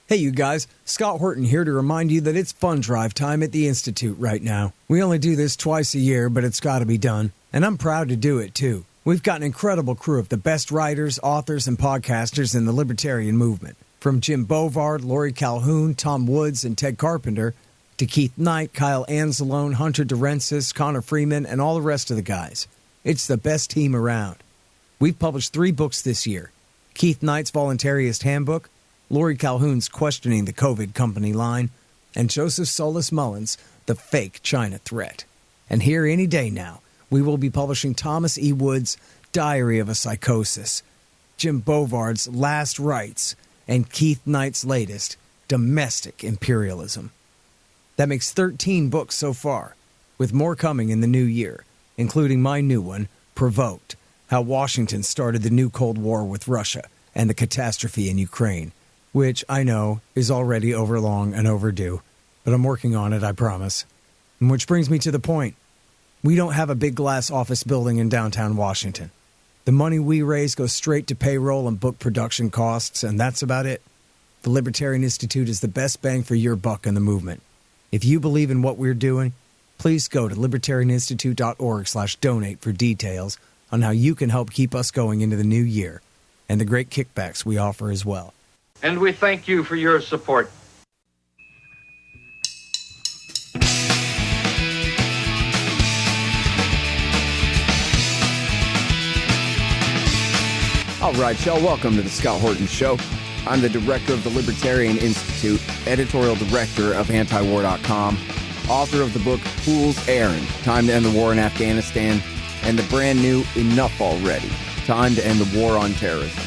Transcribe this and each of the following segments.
Hey, you guys. Scott Horton here to remind you that it's fund drive time at the Institute right now. We only do this twice a year, but it's got to be done. And I'm proud to do it, too. We've got an incredible crew of the best writers, authors, and podcasters in the libertarian movement. From Jim Bovard, Lori Calhoun, Tom Woods, and Ted Carpenter, to Keith Knight, Kyle Anzalone, Hunter Durensis, Connor Freeman, and all the rest of the guys. It's the best team around. We've published 3 books this year. Keith Knight's Voluntarist Handbook, Lori Calhoun's Questioning the COVID Company Line, and Joseph Solis Mullins' The Fake China Threat. And here any day now, we will be publishing Thomas E. Wood's Diary of a Psychosis, Jim Bovard's Last Rites, and Keith Knight's latest, Domestic Imperialism. That makes 13 books so far, with more coming in the new year, including my new one, Provoked, How Washington Started the New Cold War with Russia and the Catastrophe in Ukraine, which I know is already overlong and overdue, but I'm working on it, I promise. And which brings me to the point. We don't have a big glass office building in downtown Washington. The money we raise goes straight to payroll and book production costs, and that's about it. The Libertarian Institute is the best bang for your buck in the movement. If you believe in what we're doing, please go to libertarianinstitute.org/donate for details on how you can help keep us going into the new year and the great kickbacks we offer as well. And we thank you for your support. All right, y'all, welcome to the Scott Horton Show. I'm the director of the Libertarian Institute, editorial director of antiwar.com, author of the book Fool's Errand, Time to End the War in Afghanistan, and the brand new Enough Already, Time to End the War on Terrorism.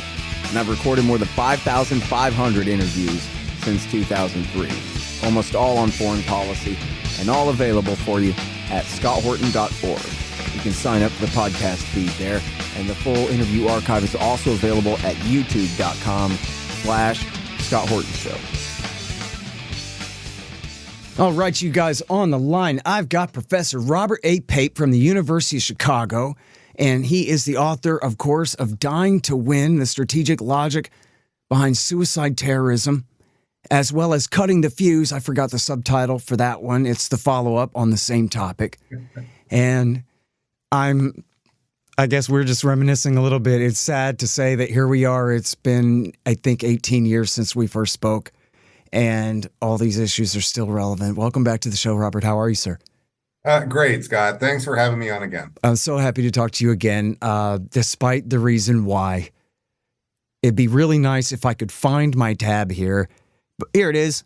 And I've recorded more than 5,500 interviews since 2003, almost all on foreign policy, and all available for you at scotthorton.org. You can sign up for the podcast feed there, and the full interview archive is also available at youtube.com/Scott Horton Show. All right, you guys, on the line, I've got Professor Robert A. Pape from the University of Chicago, and he is the author, of course, of Dying to Win, the strategic logic behind suicide terrorism, as well as Cutting the Fuse. I forgot the subtitle for that one. It's the follow-up on the same topic. And I guess we're just reminiscing a little bit. It's sad to say that here we are. It's been, I think, 18 years since we first spoke, and all these issues are still relevant. Welcome back to the show, Robert. How are you, sir? Great, Scott. Thanks for having me on again. I'm so happy to talk to you again, despite the reason why. It'd be really nice if I could find my tab here. But here it is.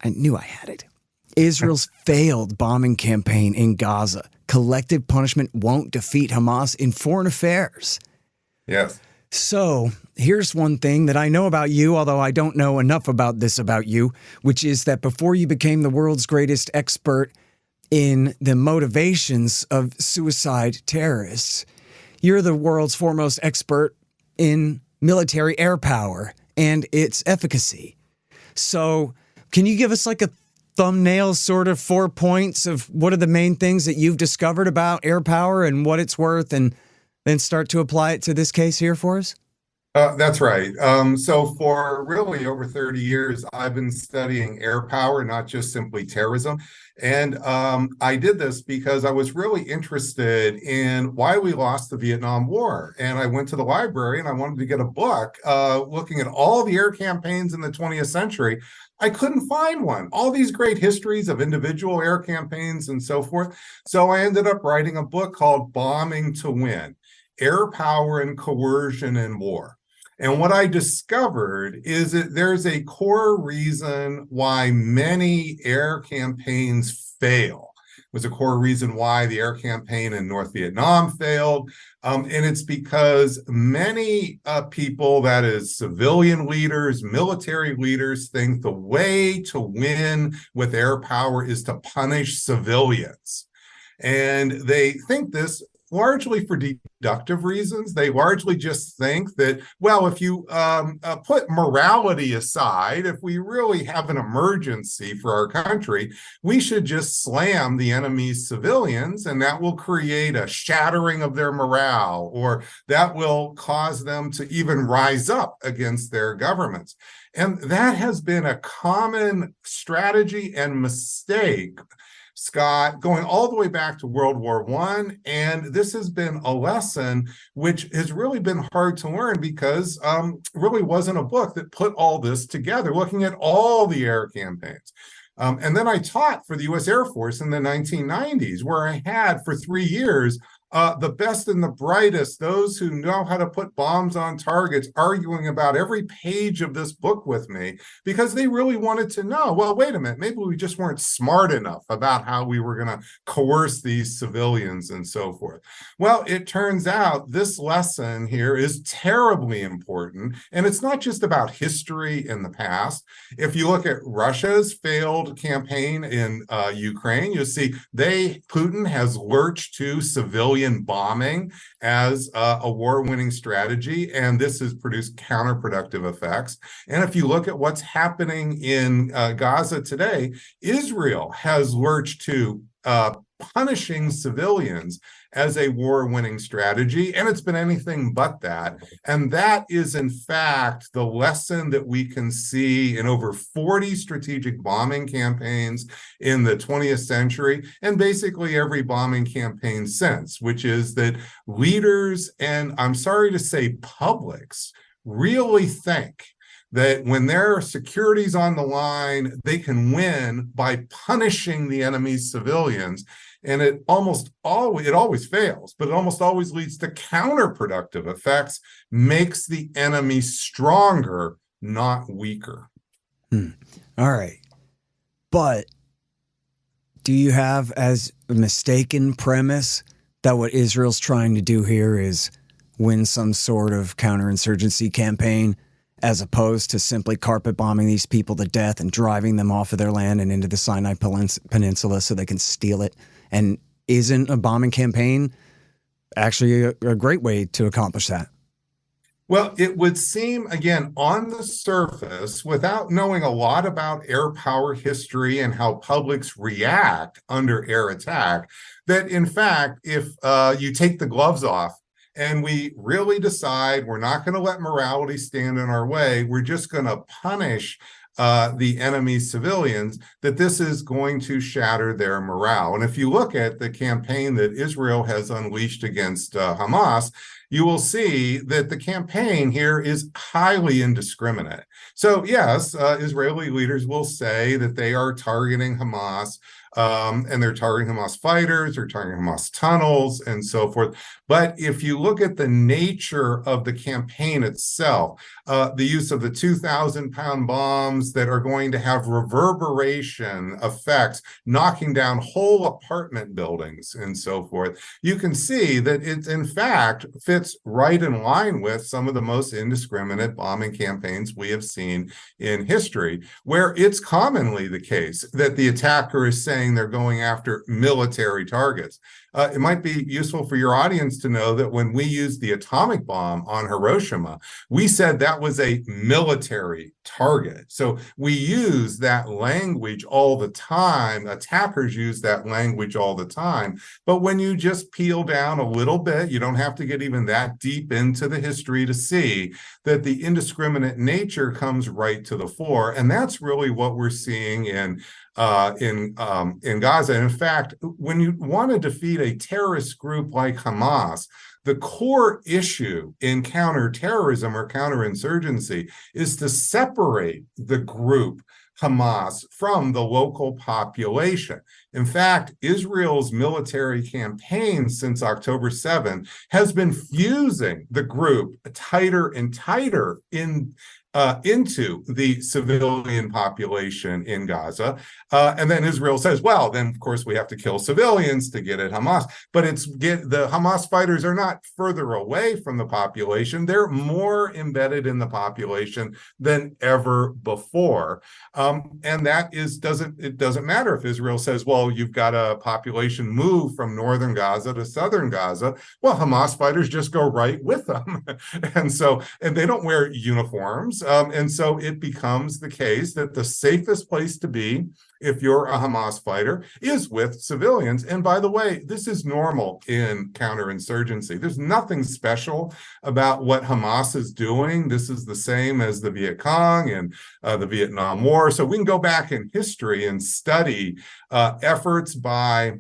I knew I had it. Israel's failed bombing campaign in Gaza. Collective punishment won't defeat Hamas in foreign affairs. Yes. So here's one thing that I know about you, although I don't know enough about this about you, which is that before you became the world's greatest expert in the motivations of suicide terrorists, you're the world's foremost expert in military air power and its efficacy. So can you give us like a thumbnail, sort of 4 points of what are the main things that you've discovered about air power and what it's worth, and then start to apply it to this case here for us? That's right. So for really over 30 years, I've been studying air power, not just simply terrorism. And I did this because I was really interested in why we lost the Vietnam War. And I went to the library and I wanted to get a book looking at all the air campaigns in the 20th century. I couldn't find one. All these great histories of individual air campaigns and so forth. So I ended up writing a book called Bombing to Win: Air Power and Coercion in War. And what I discovered is that there's a core reason why many air campaigns fail. It was a core reason why the air campaign in North Vietnam failed. And it's because many people, that is civilian leaders, military leaders, think the way to win with air power is to punish civilians. And they think this largely for reductive reasons. They largely just think that, well, if you put morality aside, if we really have an emergency for our country, we should just slam the enemy's civilians, and that will create a shattering of their morale, or that will cause them to even rise up against their governments. And that has been a common strategy and mistake, Scott, going all the way back to World War I. And this has been a lesson which has really been hard to learn because really wasn't a book that put all this together, looking at all the air campaigns. And then I taught for the U.S. Air Force in the 1990s, where I had for 3 years the best and the brightest, those who know how to put bombs on targets, arguing about every page of this book with me, because they really wanted to know, well, wait a minute, maybe we just weren't smart enough about how we were going to coerce these civilians and so forth. Well, it turns out this lesson here is terribly important, and it's not just about history in the past. If you look at Russia's failed campaign in Ukraine, you'll see Putin has lurched to civilian bombing as a war-winning strategy, and this has produced counterproductive effects. And if you look at what's happening in Gaza today, Israel has lurched to punishing civilians as a war-winning strategy, and it's been anything but that. And that is, in fact, the lesson that we can see in over 40 strategic bombing campaigns in the 20th century, and basically every bombing campaign since, which is that leaders, and I'm sorry to say publics, really think that when their security's on the line, they can win by punishing the enemy's civilians. And it always fails, but it almost always leads to counterproductive effects, makes the enemy stronger, not weaker. All right. But do you have as a mistaken premise that what Israel's trying to do here is win some sort of counterinsurgency campaign, as opposed to simply carpet bombing these people to death and driving them off of their land and into the Sinai Peninsula so they can steal it? And isn't a bombing campaign actually a great way to accomplish that? Well, it would seem, again, on the surface, without knowing a lot about air power history and how publics react under air attack, that in fact, if you take the gloves off and we really decide we're not going to let morality stand in our way, we're just going to punish the enemy's civilians, that this is going to shatter their morale. And if you look at the campaign that Israel has unleashed against Hamas, you will see that the campaign here is highly indiscriminate. So yes, Israeli leaders will say that they are targeting Hamas, and they're targeting Hamas fighters, they're targeting Hamas tunnels, and so forth. But if you look at the nature of the campaign itself, the use of the 2,000-pound bombs that are going to have reverberation effects, knocking down whole apartment buildings and so forth, you can see that it, in fact, fits right in line with some of the most indiscriminate bombing campaigns we have seen in history, where it's commonly the case that the attacker is saying they're going after military targets. It might be useful for your audience to know that when we used the atomic bomb on Hiroshima, we said that was a military target. So we use that language all the time. Attackers use that language all the time. But when you just peel down a little bit, you don't have to get even that deep into the history to see that the indiscriminate nature comes right to the fore. And that's really what we're seeing in Gaza. And in fact, when you want to defeat a terrorist group like Hamas, the core issue in counterterrorism or counterinsurgency is to separate the group Hamas from the local population. In fact, Israel's military campaign since October 7 has been fusing the group tighter and tighter in into the civilian population in Gaza. And then Israel says, well, then, of course, we have to kill civilians to get at Hamas. But the Hamas fighters are not further away from the population. They're more embedded in the population than ever before. And that doesn't matter if Israel says, well, you've got a population move from northern Gaza to southern Gaza. Well, Hamas fighters just go right with them. and they don't wear uniforms. And so it becomes the case that the safest place to be if you're a Hamas fighter is with civilians. And by the way, this is normal in counterinsurgency. There's nothing special about what Hamas is doing. This is the same as the Viet Cong and the Vietnam War. So we can go back in history and study efforts by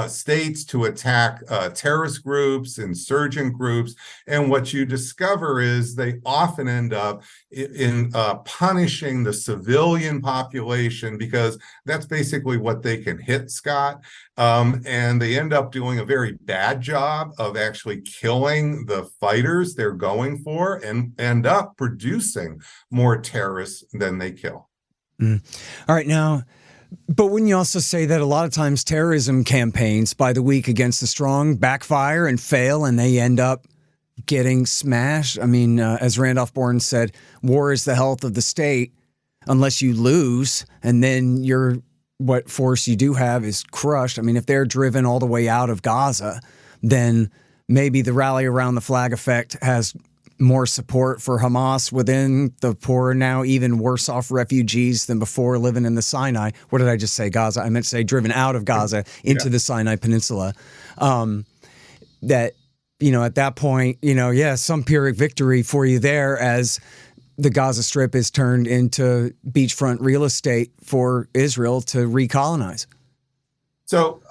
states to attack terrorist groups, insurgent groups, and what you discover is they often end up in punishing the civilian population because that's basically what they can hit, Scott. And they end up doing a very bad job of actually killing the fighters they're going for and end up producing more terrorists than they kill. All right, now, but wouldn't you also say that a lot of times terrorism campaigns by the weak against the strong backfire and fail and they end up getting smashed? I mean, as Randolph Bourne said, war is the health of the state unless you lose, and then what force you do have is crushed. I mean, if they're driven all the way out of Gaza, then maybe the rally around the flag effect has more support for Hamas within the poor, now even worse off refugees than before living in the Sinai. What did I just say? Gaza. I meant to say driven out of Gaza into the Sinai Peninsula. That, at that point, some Pyrrhic victory for you there as the Gaza Strip is turned into beachfront real estate for Israel to recolonize. So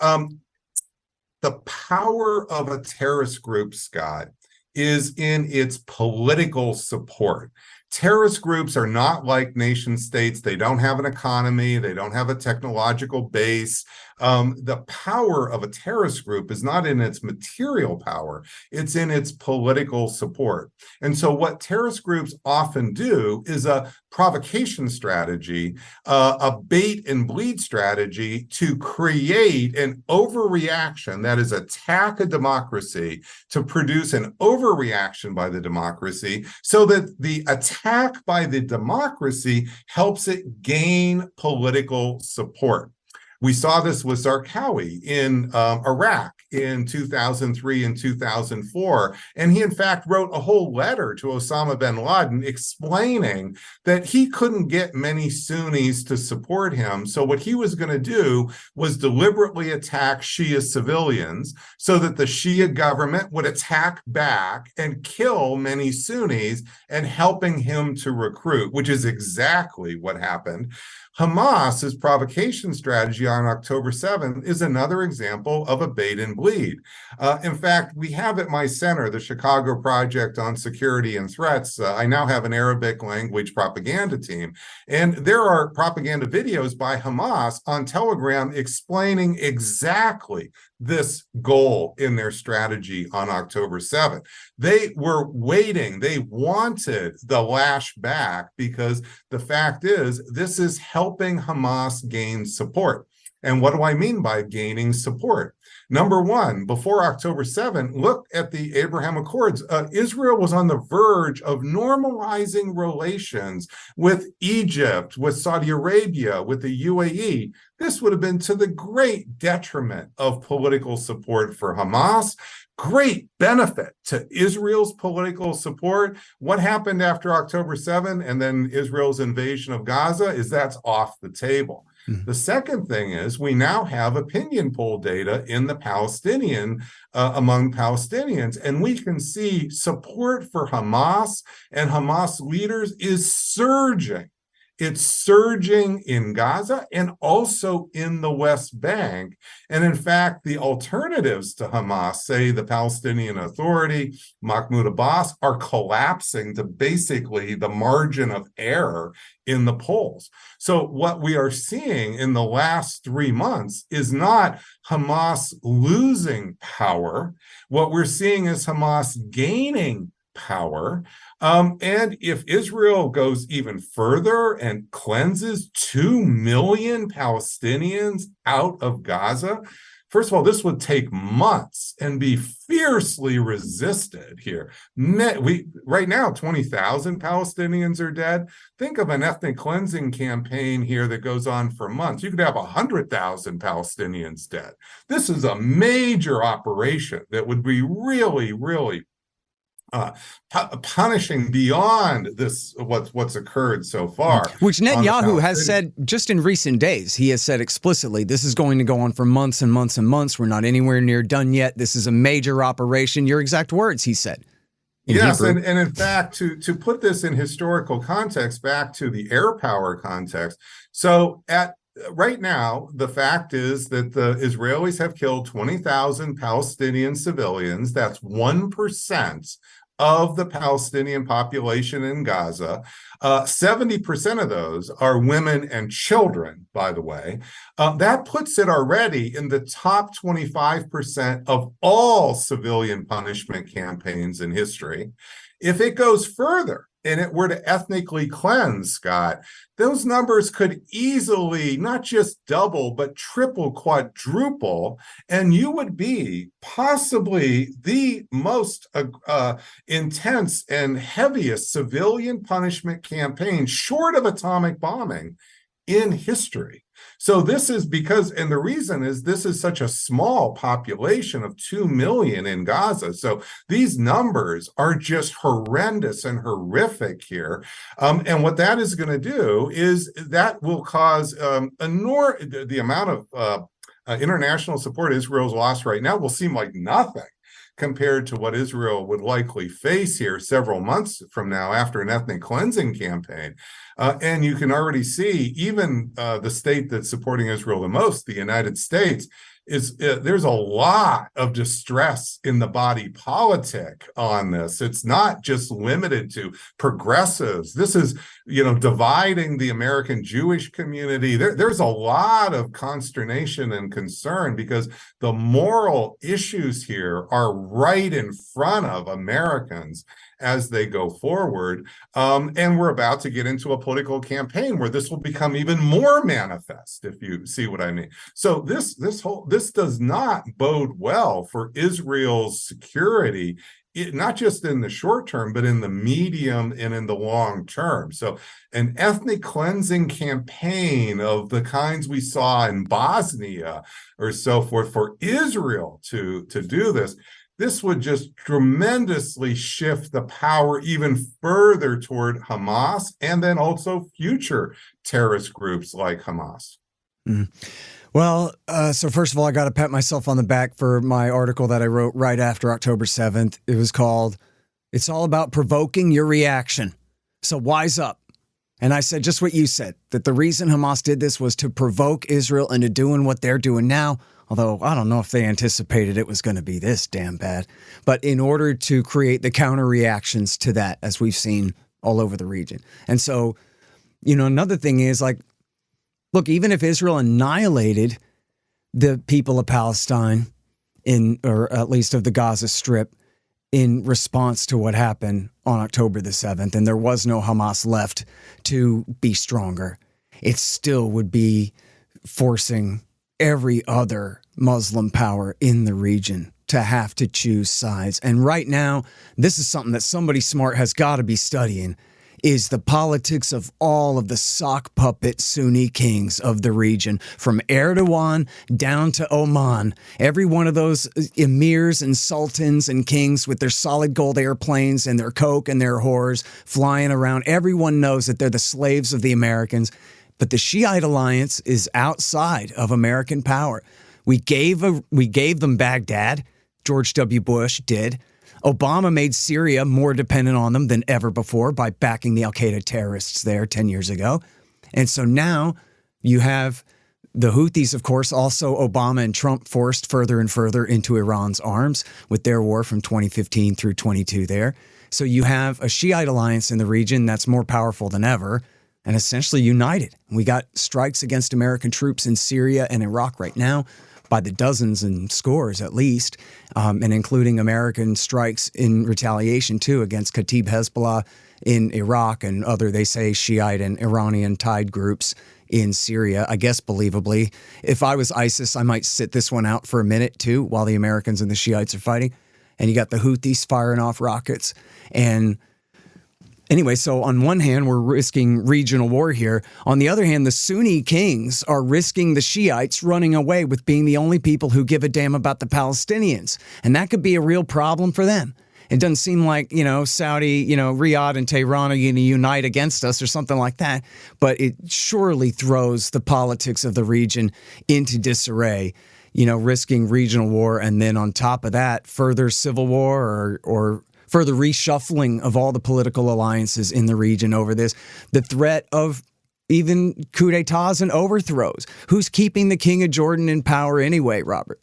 the power of a terrorist group, Scott, is in its political support. Terrorist groups are not like nation states. They don't have an economy. They don't have a technological base. The power of a terrorist group is not in its material power. It's in its political support. And so what terrorist groups often do is a provocation strategy, a bait and bleed strategy to create an overreaction, that is, attack a democracy to produce an overreaction by the democracy so that the attack by the democracy helps it gain political support. We saw this with Zarqawi in Iraq in 2003 and 2004. And he, in fact, wrote a whole letter to Osama bin Laden explaining that he couldn't get many Sunnis to support him. So what he was going to do was deliberately attack Shia civilians so that the Shia government would attack back and kill many Sunnis and helping him to recruit, which is exactly what happened. Hamas's provocation strategy on October 7th is another example of a bait and bleed. In fact, we have at my center, the Chicago Project on Security and Threats. I now have an Arabic language propaganda team, and there are propaganda videos by Hamas on Telegram explaining exactly this goal in their strategy on October 7th. They were waiting. They wanted the lash back because the fact is this is helping Hamas gain support. And what do I mean by gaining support? Number one, before October 7th, look at the Abraham Accords. Israel was on the verge of normalizing relations with Egypt, with Saudi Arabia, with the UAE. This would have been to the great detriment of political support for Hamas. Great benefit to Israel's political support. What happened after October 7th and then Israel's invasion of Gaza is that's off the table. The second thing is we now have opinion poll data in the among Palestinians, and we can see support for Hamas and Hamas leaders is surging. It's surging in Gaza and also in the West Bank. And in fact, the alternatives to Hamas, say the Palestinian Authority, Mahmoud Abbas, are collapsing to basically the margin of error in the polls. So what we are seeing in the last 3 months is not Hamas losing power. What we're seeing is Hamas gaining power. And if Israel goes even further and cleanses 2 million Palestinians out of Gaza, first of all, this would take months and be fiercely resisted here. Right now, 20,000 Palestinians are dead. Think of an ethnic cleansing campaign here that goes on for months. You could have 100,000 Palestinians dead. This is a major operation that would be really, really punishing beyond this what's occurred so far. Which Netanyahu has said just in recent days. He has said explicitly, this is going to go on for months and months and months. We're not anywhere near done yet. This is a major operation. Your exact words, he said. Yes, and in fact, to put this in historical context, back to the air power context. So right now, the fact is that the Israelis have killed 20,000 Palestinian civilians. That's 1% of the Palestinian population in Gaza. 70% of those are women and children, by the way. That puts it already in the top 25% of all civilian punishment campaigns in history. If it goes further and it were to ethnically cleanse, Scott, those numbers could easily not just double, but triple, quadruple, and you would be possibly the most intense and heaviest civilian punishment campaign, short of atomic bombing, in history. So this is because, and the reason is this is such a small population of 2 million in Gaza. So these numbers are just horrendous and horrific here. And what that is going to do is that will cause the amount of international support Israel's lost right now will seem like nothing compared to what Israel would likely face here several months from now after an ethnic cleansing campaign. And you can already see even the state that's supporting Israel the most, the United States, there's a lot of distress in the body politic on this. It's not just limited to progressives. This is, dividing the American Jewish community. There's a lot of consternation and concern because the moral issues here are right in front of Americans as they go forward. And we're about to get into a political campaign where this will become even more manifest, if you see what I mean. So this does not bode well for Israel's security, not just in the short term, but in the medium and in the long term. So an ethnic cleansing campaign of the kinds we saw in Bosnia or so forth for Israel to do this would just tremendously shift the power even further toward Hamas and then also future terrorist groups like Hamas. Mm. Well, so first of all, I got to pat myself on the back for my article that I wrote right after October 7th. It was called, "It's All About Provoking Your Reaction. So wise up." And I said just what you said, that the reason Hamas did this was to provoke Israel into doing what they're doing now. Although I don't know if they anticipated it was going to be this damn bad. But in order to create the counter reactions to that, as we've seen all over the region. And so, another thing is look, even if Israel annihilated the people of Palestine or at least of the Gaza Strip in response to what happened on October the 7th, and there was no Hamas left to be stronger, it still would be forcing every other Muslim power in the region to have to choose sides. And right now, this is something that somebody smart has got to be studying, is the politics of all of the sock puppet Sunni kings of the region, from Erdogan down to Oman. Every one of those emirs and sultans and kings with their solid gold airplanes and their coke and their whores flying around. Everyone knows that they're the slaves of the Americans. But the Shiite alliance is outside of American power. We gave them Baghdad. George W. Bush did. Obama made Syria more dependent on them than ever before by backing the al-Qaeda terrorists there 10 years ago. And so now you have the Houthis, of course, also Obama and Trump forced further and further into Iran's arms with their war from 2015 through 22 there. So you have a Shiite alliance in the region that's more powerful than ever and essentially united. We got strikes against American troops in Syria and Iraq right now. by the dozens and scores at least, and including American strikes in retaliation too against Kataib Hezbollah in Iraq and other, they say, Shiite and Iranian-tied groups in Syria, I guess believably. If I was ISIS, I might sit this one out for a minute too while the Americans and the Shiites are fighting. And you got the Houthis firing off rockets. And anyway, so on one hand, we're risking regional war here. On the other hand, the Sunni kings are risking the Shiites running away with being the only people who give a damn about the Palestinians. And that could be a real problem for them. It doesn't seem like, Saudi, Riyadh and Tehran are going to unite against us or something like that. But it surely throws the politics of the region into disarray, risking regional war. And then on top of that, further civil war or further reshuffling of all the political alliances in the region over this. The threat of even coup d'etats and overthrows. Who's keeping the King of Jordan in power anyway, Robert?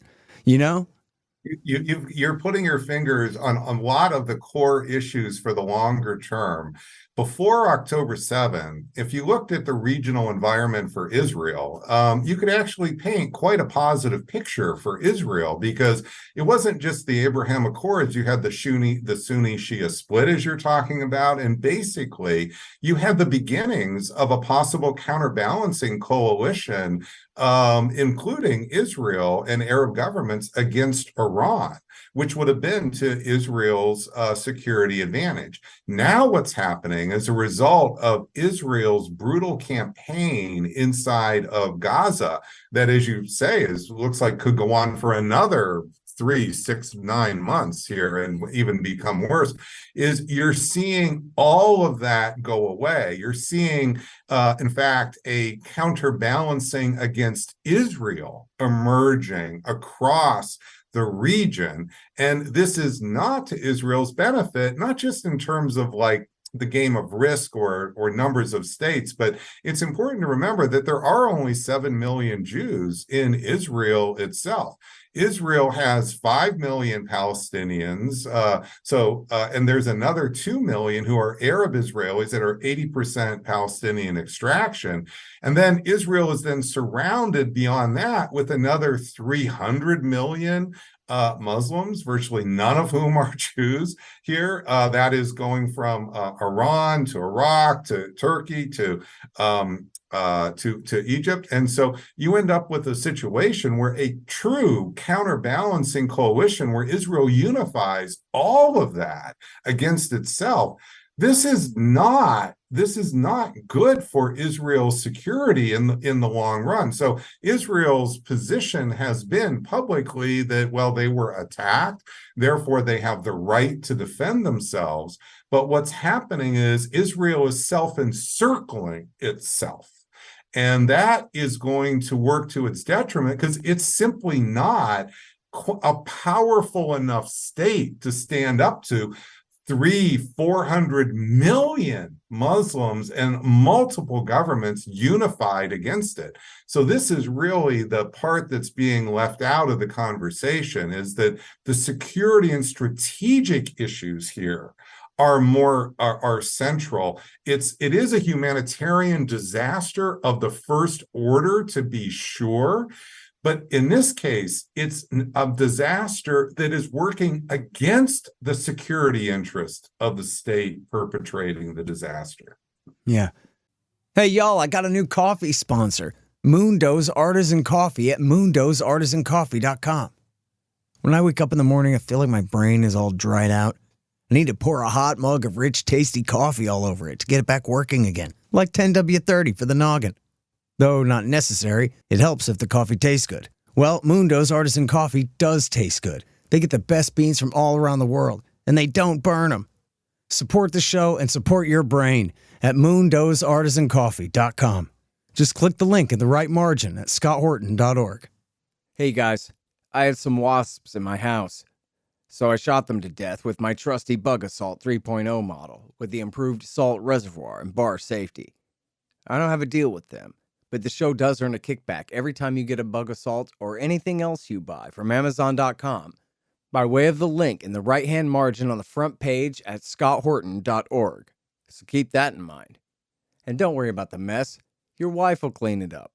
You're putting your fingers on a lot of the core issues for the longer term. Before October 7, if you looked at the regional environment for Israel, you could actually paint quite a positive picture for Israel, because it wasn't just the Abraham Accords. You had the Sunni Shia split, as you're talking about, and basically you had the beginnings of a possible counterbalancing coalition, including Israel and Arab governments against Iran, which would have been to Israel's security advantage. Now what's happening as a result of Israel's brutal campaign inside of Gaza, that, as you say, looks like could go on for another 3, 6, 9 months here and even become worse, is you're seeing all of that go away. You're seeing, in fact, a counterbalancing against Israel emerging across the region. And this is not to Israel's benefit, not just in terms of like the game of risk or numbers of states, but it's important to remember that there are only 7 million Jews in Israel itself. Israel has 5 million Palestinians, and there's another 2 million who are Arab Israelis that are 80% Palestinian extraction. And then Israel is then surrounded beyond that with another 300 million Muslims, virtually none of whom are Jews here. That is going from Iran to Iraq to Turkey to Egypt. And so you end up with a situation where a true counterbalancing coalition where Israel unifies all of that against itself. This is not good for Israel's security in the long run. So Israel's position has been publicly that, well, they were attacked, therefore they have the right to defend themselves. But what's happening is Israel is self-encircling itself. And that is going to work to its detriment, because it's simply not a powerful enough state to stand up to 400 million Muslims and multiple governments unified against it. So this is really the part that's being left out of the conversation, is that the security and strategic issues here are central. It is a humanitarian disaster of the first order, to be sure. But in this case, it's a disaster that is working against the security interest of the state perpetrating the disaster. Yeah. Hey, y'all, I got a new coffee sponsor, Mundos Artisan Coffee at mundosartisancoffee.com. When I wake up in the morning, I feel like my brain is all dried out. I need to pour a hot mug of rich, tasty coffee all over it to get it back working again, like 10W30 for the noggin. Though not necessary, it helps if the coffee tastes good. Well, Mundos Artisan Coffee does taste good. They get the best beans from all around the world, and they don't burn them. Support the show and support your brain at mundosartisancoffee.com. Just click the link in the right margin at scotthorton.org. Hey guys, I had some wasps in my house, so I shot them to death with my trusty Bug Assault 3.0 model with the improved salt reservoir and bar safety. I don't have a deal with them, but the show does earn a kickback every time you get a Bug Assault or anything else you buy from Amazon.com by way of the link in the right-hand margin on the front page at scotthorton.org. So keep that in mind. And don't worry about the mess. Your wife will clean it up.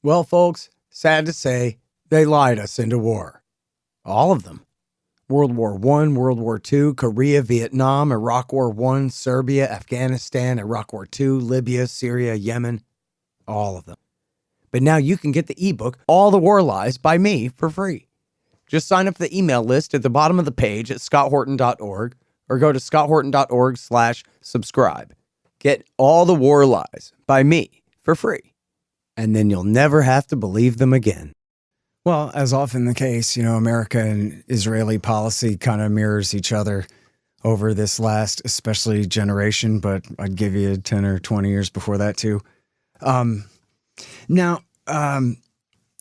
Well, folks, sad to say, They lied us into war. All of them. World War I, World War II, Korea, Vietnam, Iraq War I, Serbia, Afghanistan, Iraq War II, Libya, Syria, Yemen. All of them. But now you can get the ebook, All the War Lies, by me for free. Just sign up for the email list at the bottom of the page at scotthorton.org or go to scotthorton.org/subscribe. Get All the War Lies by me for free. And then you'll never have to believe them again. Well, as often the case, America and Israeli policy kind of mirrors each other over this last, especially generation, but I'd give you 10 or 20 years before that too. What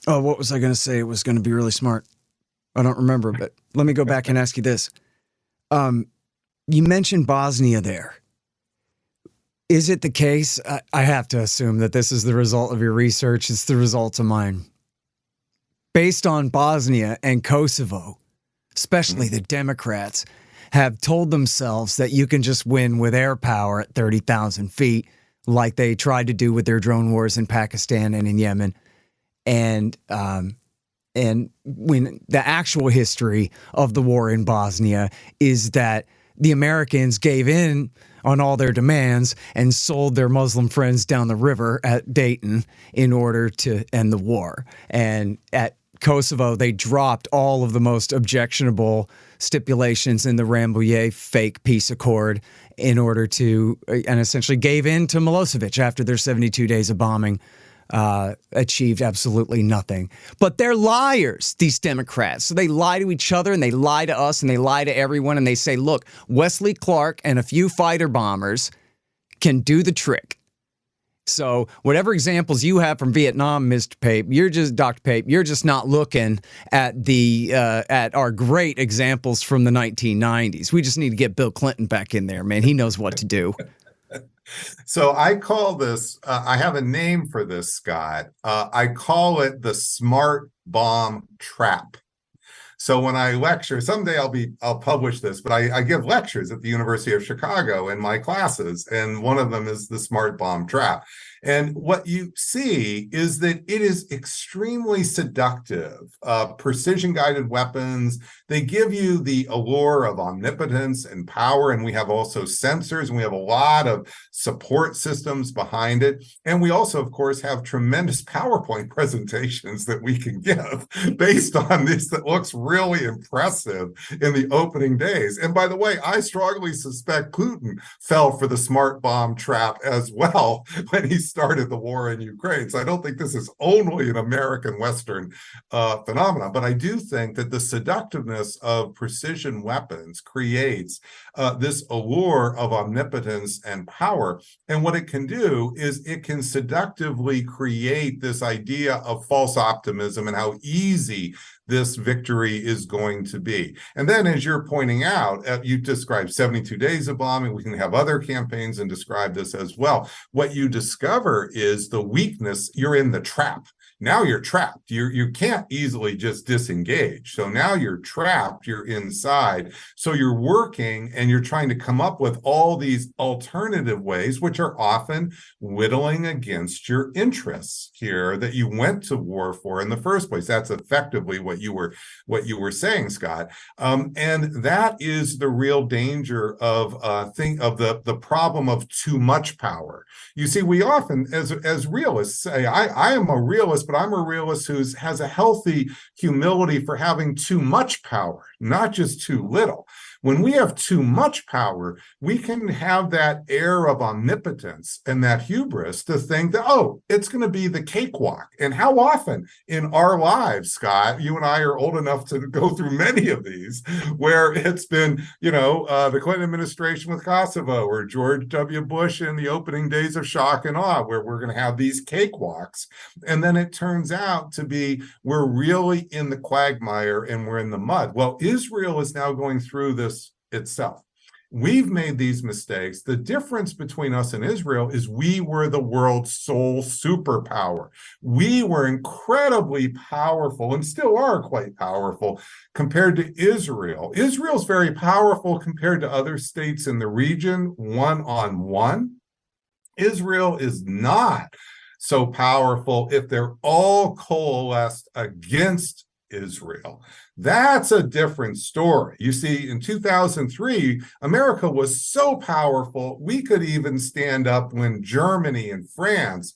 was I going to say? It was going to be really smart. I don't remember, but let me go back and ask you this. You mentioned Bosnia there. Is it the case? I have to assume that this is the result of your research. It's the result of mine. Based on Bosnia and Kosovo, especially the Democrats, have told themselves that you can just win with air power at 30,000 feet, like they tried to do with their drone wars in Pakistan and in Yemen. And when the actual history of the war in Bosnia is that the Americans gave in on all their demands and sold their Muslim friends down the river at Dayton in order to end the war. And at Kosovo, they dropped all of the most objectionable stipulations in the Rambouillet fake peace accord in order to, and essentially gave in to Milosevic after their 72 days of bombing. Achieved absolutely nothing. But they're liars, these Democrats. So they lie to each other and they lie to us and they lie to everyone and they say, look, Wesley Clark and a few fighter bombers can do the trick. So whatever examples you have from Vietnam, Mr. Pape, Dr. Pape, you're just not looking at at our great examples from the 1990s. We just need to get Bill Clinton back in there, man. He knows what to do. So I call this, I have a name for this, Scott. I call it the smart bomb trap. So when I lecture, someday I'll publish this, but I give lectures at the University of Chicago in my classes, and one of them is the smart bomb trap. And what you see is that it is extremely seductive. Precision-guided weapons, they give you the allure of omnipotence and power, and we have also sensors, and we have a lot of support systems behind it. And we also, of course, have tremendous PowerPoint presentations that we can give based on this that looks really impressive in the opening days. And by the way, I strongly suspect Putin fell for the smart bomb trap as well when he started the war in Ukraine. So I don't think this is only an American Western phenomenon, but I do think that the seductiveness of precision weapons creates this allure of omnipotence and power. And what it can do is it can seductively create this idea of false optimism and how easy this victory is going to be. And then, as you're pointing out, you described 72 days of bombing. We can have other campaigns and describe this as well. What you discover is the weakness. You're in the trap. Now you're trapped. You can't easily just disengage. So now you're trapped. You're inside. So you're working and you're trying to come up with all these alternative ways, which are often whittling against your interests here that you went to war for in the first place. That's effectively what you were saying, Scott. And that is the real danger of the problem of too much power. You see, we often, as realists, say, I am a realist, but I'm a realist who has a healthy humility for having too much power, not just too little. When we have too much power, we can have that air of omnipotence and that hubris to think that, oh, it's going to be the cakewalk. And how often in our lives, Scott, you and I are old enough to go through many of these, where it's been, the Clinton administration with Kosovo, or George W. Bush in the opening days of shock and awe, where we're going to have these cakewalks. And then it turns out to be, we're really in the quagmire and we're in the mud. Well, Israel is now going through this itself. We've made these mistakes. The difference between us and Israel is we were the world's sole superpower. We were incredibly powerful and still are quite powerful compared to Israel. Israel's very powerful compared to other states in the region, one-on-one. Israel is not so powerful if they're all coalesced against Israel. That's a different story. You see, in 2003, America was so powerful, we could even stand up when Germany and France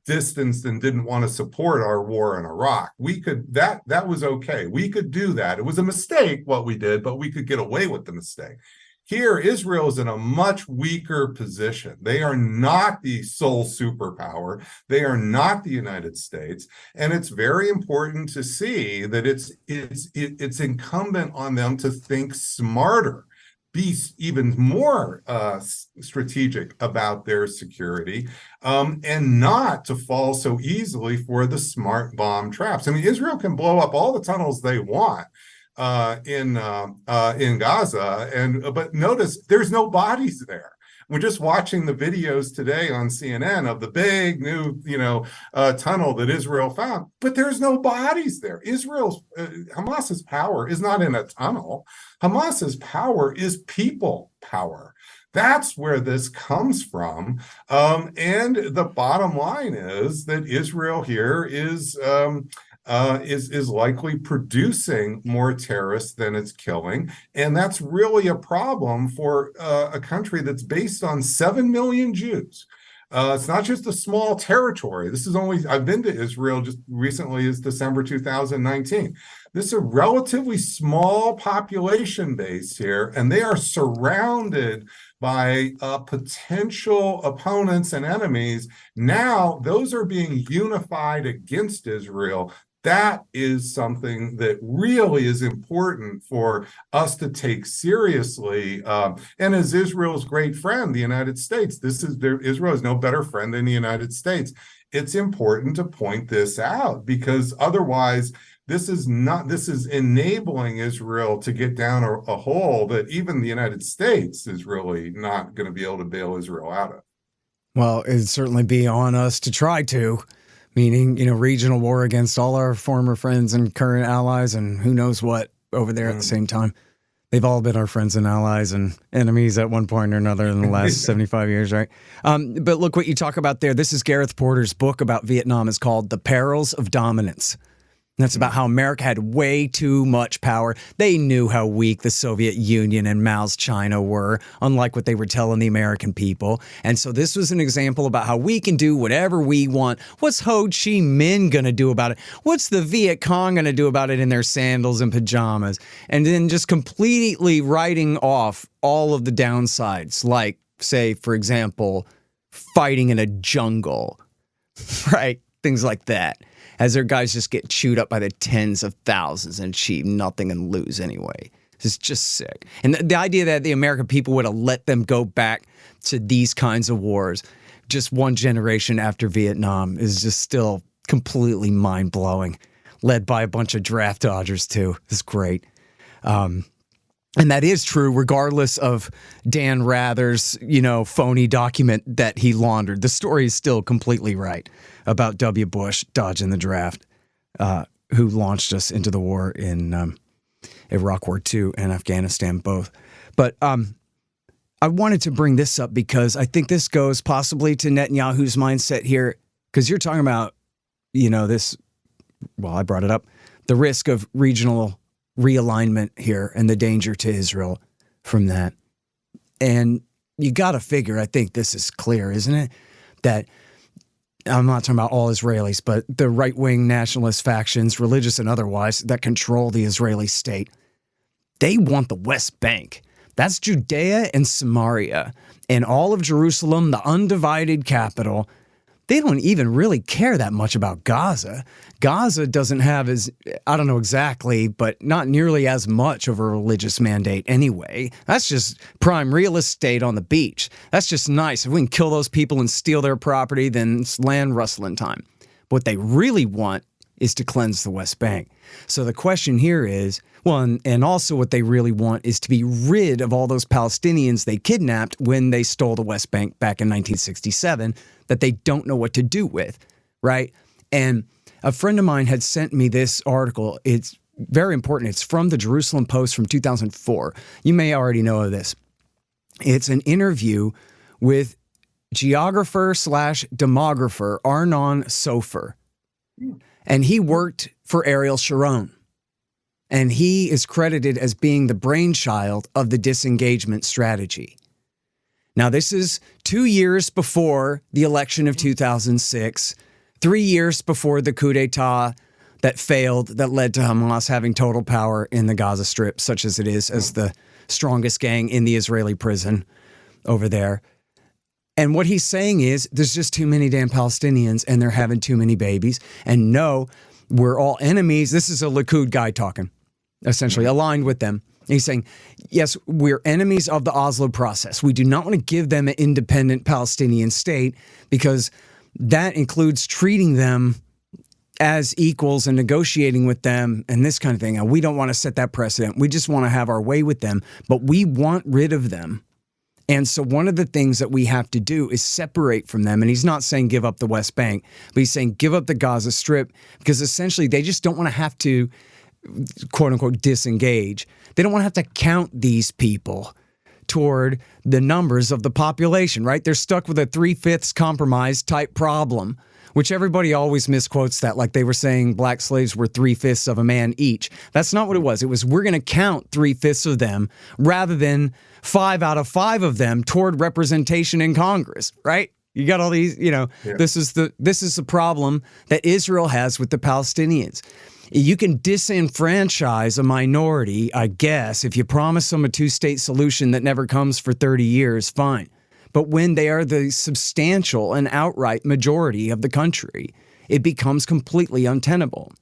distanced and didn't want to support our war in Iraq. We could, that was okay. We could do that. It was a mistake what we did, but we could get away with the mistake. Here, Israel is in a much weaker position. They are not the sole superpower. They are not the United States. And it's very important to see that it's incumbent on them to think smarter, be even more strategic about their security, and not to fall so easily for the smart bomb traps. I mean, Israel can blow up all the tunnels they want in Gaza, but notice there's no bodies there. We're just watching the videos today on CNN of the big new, tunnel that Israel found, but there's no bodies there. Hamas's power is not in a tunnel. Hamas's power is people power. That's where this comes from. And the bottom line is that Israel here is likely producing more terrorists than it's killing. And that's really a problem for a country that's based on 7 million Jews. It's not just a small territory. I've been to Israel just recently, as December 2019. This is a relatively small population base here, and they are surrounded by potential opponents and enemies. Now, those are being unified against Israel. That is something that really is important for us to take seriously. And as Israel's great friend, the United States, Israel is no better friend than the United States. It's important to point this out, because otherwise this is enabling Israel to get down a hole that even the United States is really not going to be able to bail Israel out of. Well, it'd certainly be on us to try to. Meaning, regional war against all our former friends and current allies and who knows what over there at the same time. They've all been our friends and allies and enemies at one point or another in the last 75 years, right? But look what you talk about there. This is Gareth Porter's book about Vietnam. It's called The Perils of Dominance. And that's about how America had way too much power. They knew how weak the Soviet Union and Mao's China were, unlike what they were telling the American people. And so this was an example about how we can do whatever we want. What's Ho Chi Minh going to do about it? What's the Viet Cong going to do about it in their sandals and pajamas? And then just completely writing off all of the downsides, like, say, for example, fighting in a jungle, right? Things like that. As their guys just get chewed up by the tens of thousands and achieve nothing and lose anyway. It's just sick. And the idea that the American people would have let them go back to these kinds of wars just one generation after Vietnam is just still completely mind-blowing. Led by a bunch of draft dodgers, too. It's great. And that is true regardless of Dan Rather's, phony document that he laundered. The story is still completely right about W. Bush dodging the draft, who launched us into the war in Iraq War II and Afghanistan both. But I wanted to bring this up because I think this goes possibly to Netanyahu's mindset here, because you're talking about, I brought it up, the risk of regional realignment here and the danger to Israel from that. And you got to figure, I think this is clear, isn't it? That I'm not talking about all Israelis, but the right-wing nationalist factions, religious and otherwise, that control the Israeli state, they want the West Bank. That's Judea and Samaria and all of Jerusalem, the undivided capital. They don't even really care that much about Gaza. Gaza doesn't have I don't know exactly, but not nearly as much of a religious mandate anyway. That's just prime real estate on the beach. That's just nice. If we can kill those people and steal their property, then it's land rustling time. What they really want is to cleanse the West Bank. So the question here is, and also what they really want is to be rid of all those Palestinians they kidnapped when they stole the West Bank back in 1967 that they don't know what to do with, right? And a friend of mine had sent me this article. It's very important. It's from the Jerusalem Post from 2004. You may already know of this. It's an interview with geographer slash demographer Arnon Sofer. And he worked for Ariel Sharon. And he is credited as being the brainchild of the disengagement strategy. Now, this is 2 years before the election of 2006, 3 years before the coup d'etat that failed, that led to Hamas having total power in the Gaza Strip, such as it is, as the strongest gang in the Israeli prison over there. And what he's saying is there's just too many damn Palestinians and they're having too many babies. And no, we're all enemies. This is a Likud guy talking, essentially aligned with them. He's saying, yes, we're enemies of the Oslo process. We do not want to give them an independent Palestinian state because that includes treating them as equals and negotiating with them and this kind of thing. And we don't want to set that precedent. We just want to have our way with them, but we want rid of them. And so one of the things that we have to do is separate from them. And he's not saying give up the West Bank, but he's saying give up the Gaza Strip because essentially they just don't want to have to, quote unquote, disengage. They don't want to have to count these people toward the numbers of the population, right? They're stuck with a 3/5 compromise type problem, which everybody always misquotes that, like they were saying black slaves were 3/5 of a man each. That's not what it was. It was we're going to count 3/5 of them rather than 5 out of 5 of them toward representation in Congress, right? You got all these, This is the problem that Israel has with the Palestinians. You can disenfranchise a minority, I guess, if you promise them a two-state solution that never comes for 30 years, fine. But when they are the substantial and outright majority of the country, it becomes completely untenable.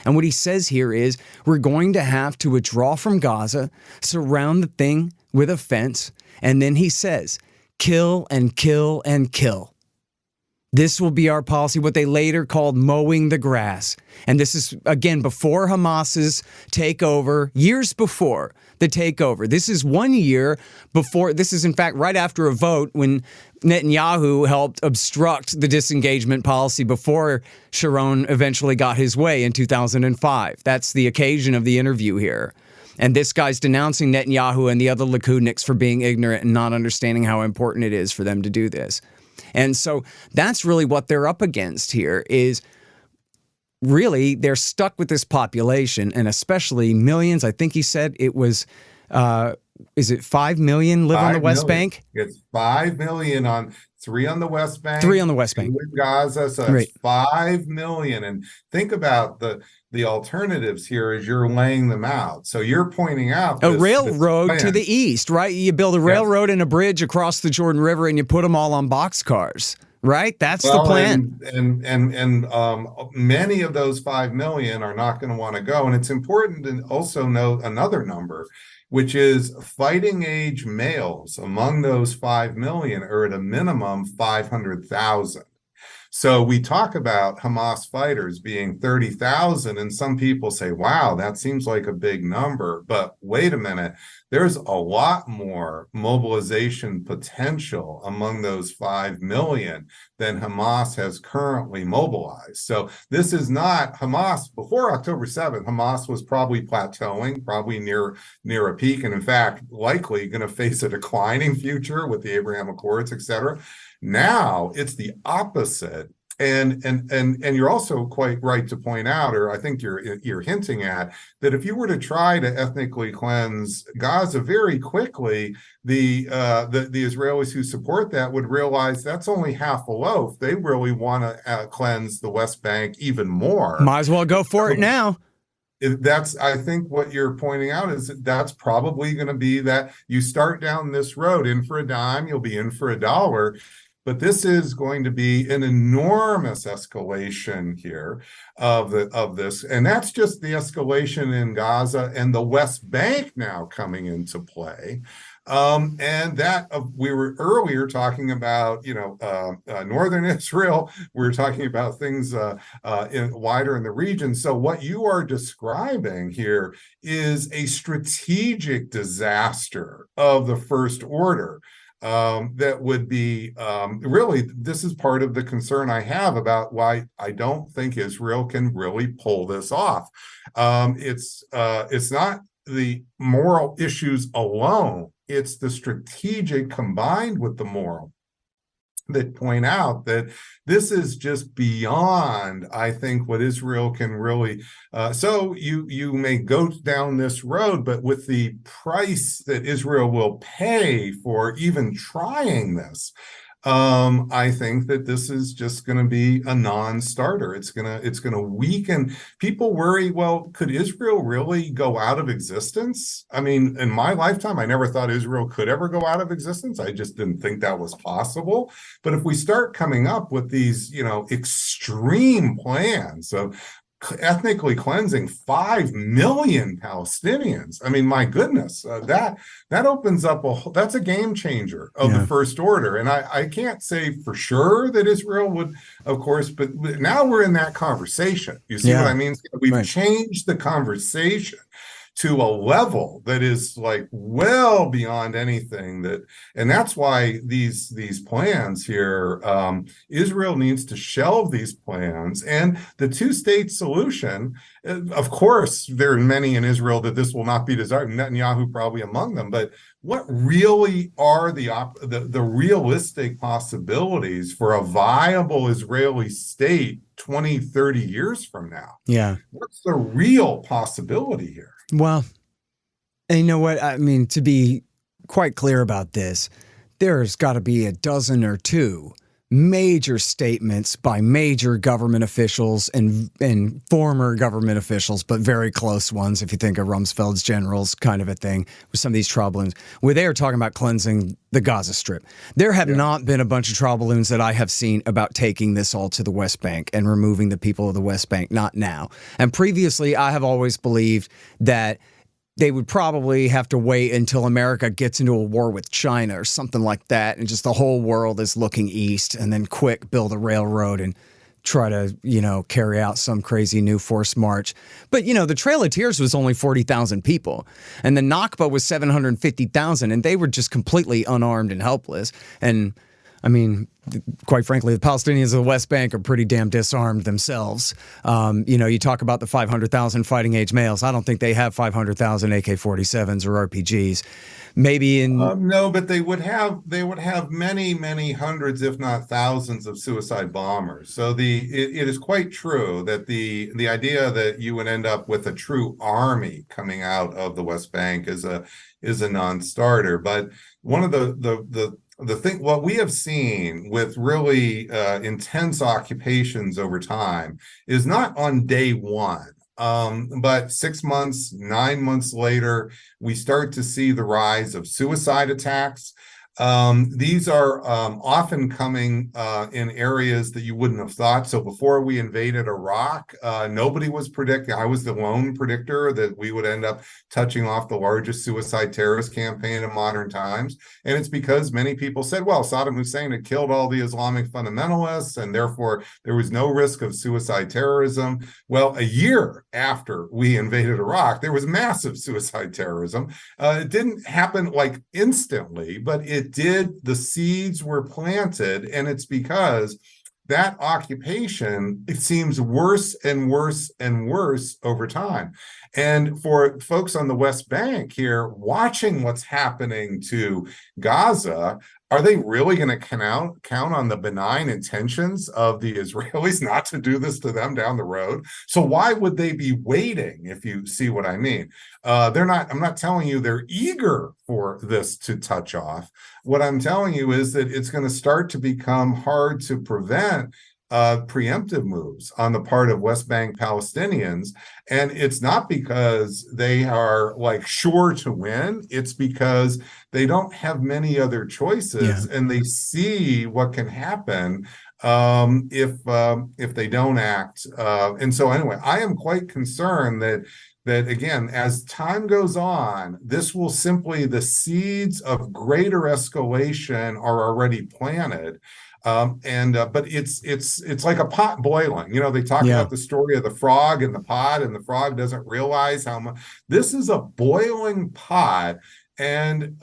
And what he says here is we're going to have to withdraw from Gaza, surround the thing with a fence, and then he says, kill and kill and kill. This will be our policy, what they later called mowing the grass. And this is, again, before Hamas's takeover, years before the takeover. This is 1 year before, this is in fact right after a vote when Netanyahu helped obstruct the disengagement policy before Sharon eventually got his way in 2005. That's the occasion of the interview here. And this guy's denouncing Netanyahu and the other Likudniks for being ignorant and not understanding how important it is for them to do this. And so that's really what they're up against here is really they're stuck with this population and especially millions. I think he said it was, is it 5 million live on the West Bank? It's 5 million on 3 on the West Bank. 3 on the West Bank. 2 in Gaza. So right. It's 5 million. And think about the alternatives here as you're laying them out. So you're pointing out a railroad to the east, right? You build a railroad and a bridge across the Jordan River and you put them all on boxcars, right? That's the plan. And many of those 5 million are not going to want to go. And it's important to also note another number, which is fighting age males among those 5 million are at a minimum 500,000. So we talk about Hamas fighters being 30,000, and some people say, wow, that seems like a big number. But wait a minute, there's a lot more mobilization potential among those 5 million than Hamas has currently mobilized. So this is not Hamas. Before October 7th, Hamas was probably plateauing, probably near a peak, and in fact, likely going to face a declining future with the Abraham Accords, et cetera. Now it's the opposite. And you're also quite right to point out, or I think you're hinting at, that if you were to try to ethnically cleanse Gaza very quickly, the Israelis who support that would realize that's only half a loaf. They really want to cleanse the West Bank even more. Might as well go for it now. I think what you're pointing out is that's probably going to be that you start down this road, in for a dime, you'll be in for a dollar. But this is going to be an enormous escalation here of this. And that's just the escalation in Gaza and the West Bank now coming into play. And that we were earlier talking about, northern Israel. We were talking about things wider in the region. So what you are describing here is a strategic disaster of the first order. That would be really, this is part of the concern I have about why I don't think Israel can really pull this off. It's not the moral issues alone, it's the strategic combined with the moral that point out that this is just beyond, I think, what Israel can really. So you may go down this road, but with the price that Israel will pay for even trying this, I think that this is just going to be a non-starter. It's gonna weaken. People worry, well, could Israel really go out of existence? I mean, in my lifetime, I never thought Israel could ever go out of existence. I just didn't think that was possible. But if we start coming up with these, extreme plans of ethnically cleansing 5 million Palestinians. I mean, my goodness, that opens up that's a game changer of the first order. And I can't say for sure that Israel would, of course, but now we're in that conversation. You see what I mean? We've changed the conversation to a level that is like well beyond anything and that's why these plans here, Israel needs to shelve these plans, and the two-state solution, of course, there are many in Israel that this will not be desired, Netanyahu probably among them, but what really are the realistic possibilities for a viable Israeli state 20, 30 years from now? Yeah. What's the real possibility here? Well, and you know what? I mean, to be quite clear about this, there's got to be a dozen or two major statements by major government officials and former government officials, but very close ones, if you think of Rumsfeld's generals kind of a thing, with some of these trial balloons, where they are talking about cleansing the Gaza Strip. There have not been a bunch of trial balloons that I have seen about taking this all to the West Bank and removing the people of the West Bank, not now. And previously, I have always believed that they would probably have to wait until America gets into a war with China or something like that, and just the whole world is looking east, and then quick build a railroad and try to, carry out some crazy new forced march. But, the Trail of Tears was only 40,000 people, and the Nakba was 750,000, and they were just completely unarmed and helpless. And I mean, quite frankly, the Palestinians of the West Bank are pretty damn disarmed themselves. You talk about the 500,000 fighting age males. I don't think they have 500,000 AK-47s or RPGs. Maybe in no, but they would have many, many hundreds, if not thousands, of suicide bombers. So it is quite true that the idea that you would end up with a true army coming out of the West Bank is a non-starter. But one of the thing, what we have seen with really intense occupations over time is not on day one, but 6 months, 9 months later, we start to see the rise of suicide attacks. These are often coming in areas that you wouldn't have thought. So before we invaded Iraq, nobody was predicting. I was the lone predictor that we would end up touching off the largest suicide terrorist campaign in modern times. And it's because many people said, well, Saddam Hussein had killed all the Islamic fundamentalists, and therefore there was no risk of suicide terrorism. Well, a year after we invaded Iraq, there was massive suicide terrorism. It didn't happen like instantly, but the seeds were planted, and it's because that occupation, it seems worse and worse and worse over time. And for folks on the West Bank here watching what's happening to Gaza, are they really going to count on the benign intentions of the Israelis not to do this to them down the road? So why would they be waiting, if you see what I mean? I'm not telling you they're eager for this to touch off. What I'm telling you is that it's going to start to become hard to prevent preemptive moves on the part of West Bank Palestinians. And it's not because they are like sure to win. It's because they don't have many other choices, and they see what can happen if they don't act. And so anyway, I am quite concerned that again, as time goes on, this will the seeds of greater escalation are already planted. But it's like a pot boiling. They talk about the story of the frog in the pot, and the frog doesn't realize how much. This is a boiling pot, and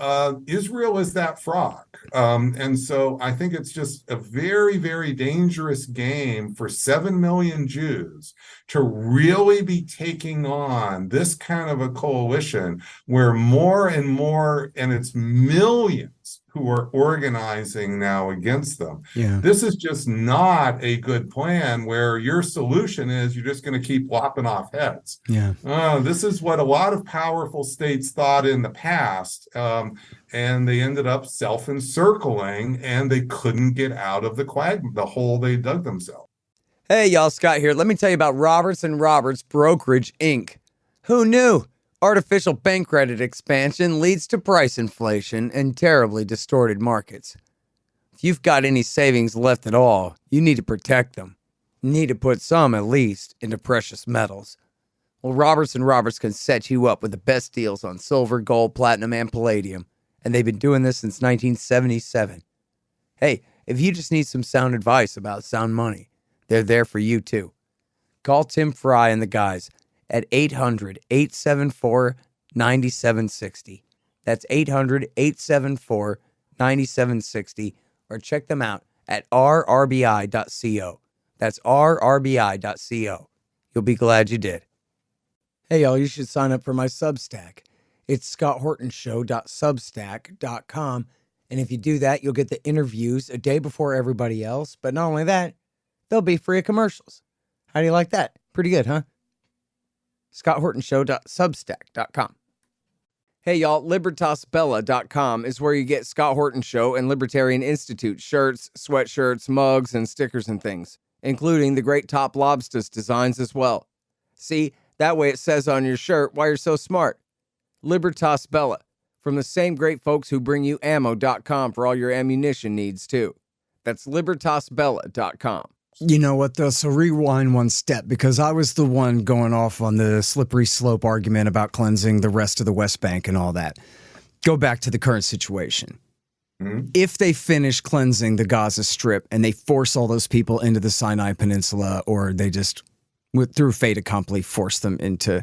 Israel is that frog. And so I think it's just a very, very dangerous game for 7 million Jews to really be taking on this kind of a coalition where more and more, and it's millions Arabs who are organizing now against them. Yeah. This is just not a good plan where your solution is you're just going to keep lopping off heads. Yeah. This is what a lot of powerful states thought in the past, and they ended up self-encircling, and they couldn't get out of the hole they dug themselves. Hey, y'all, Scott here. Let me tell you about Roberts & Roberts Brokerage, Inc. Who knew? Artificial bank credit expansion leads to price inflation and terribly distorted markets. If you've got any savings left at all, you need to protect them. You need to put some, at least, into precious metals. Well, Roberts & Roberts can set you up with the best deals on silver, gold, platinum, and palladium, and they've been doing this since 1977. Hey, if you just need some sound advice about sound money, they're there for you, too. Call Tim Fry and the guys at 800-874-9760. That's 800-874-9760. Or check them out at rrbi.co. That's rrbi.co. You'll be glad you did. Hey, y'all, you should sign up for my Substack. It's scotthortonshow.substack.com. And if you do that, you'll get the interviews a day before everybody else. But not only that, they'll be free of commercials. How do you like that? Pretty good, huh? scotthortonshow.substack.com. Hey, y'all, libertasbella.com is where you get Scott Horton Show and Libertarian Institute shirts, sweatshirts, mugs, and stickers and things, including the great Top Lobsters designs as well. See, that way it says on your shirt why you're so smart. Libertas Bella, from the same great folks who bring you ammo.com for all your ammunition needs, too. That's libertasbella.com. You know what, though? So rewind one step, because I was the one going off on the slippery slope argument about cleansing the rest of the West Bank and all that. Go back to the current situation. Mm-hmm. If they finish cleansing the Gaza Strip and they force all those people into the Sinai Peninsula, or they just, through fait accompli, force them into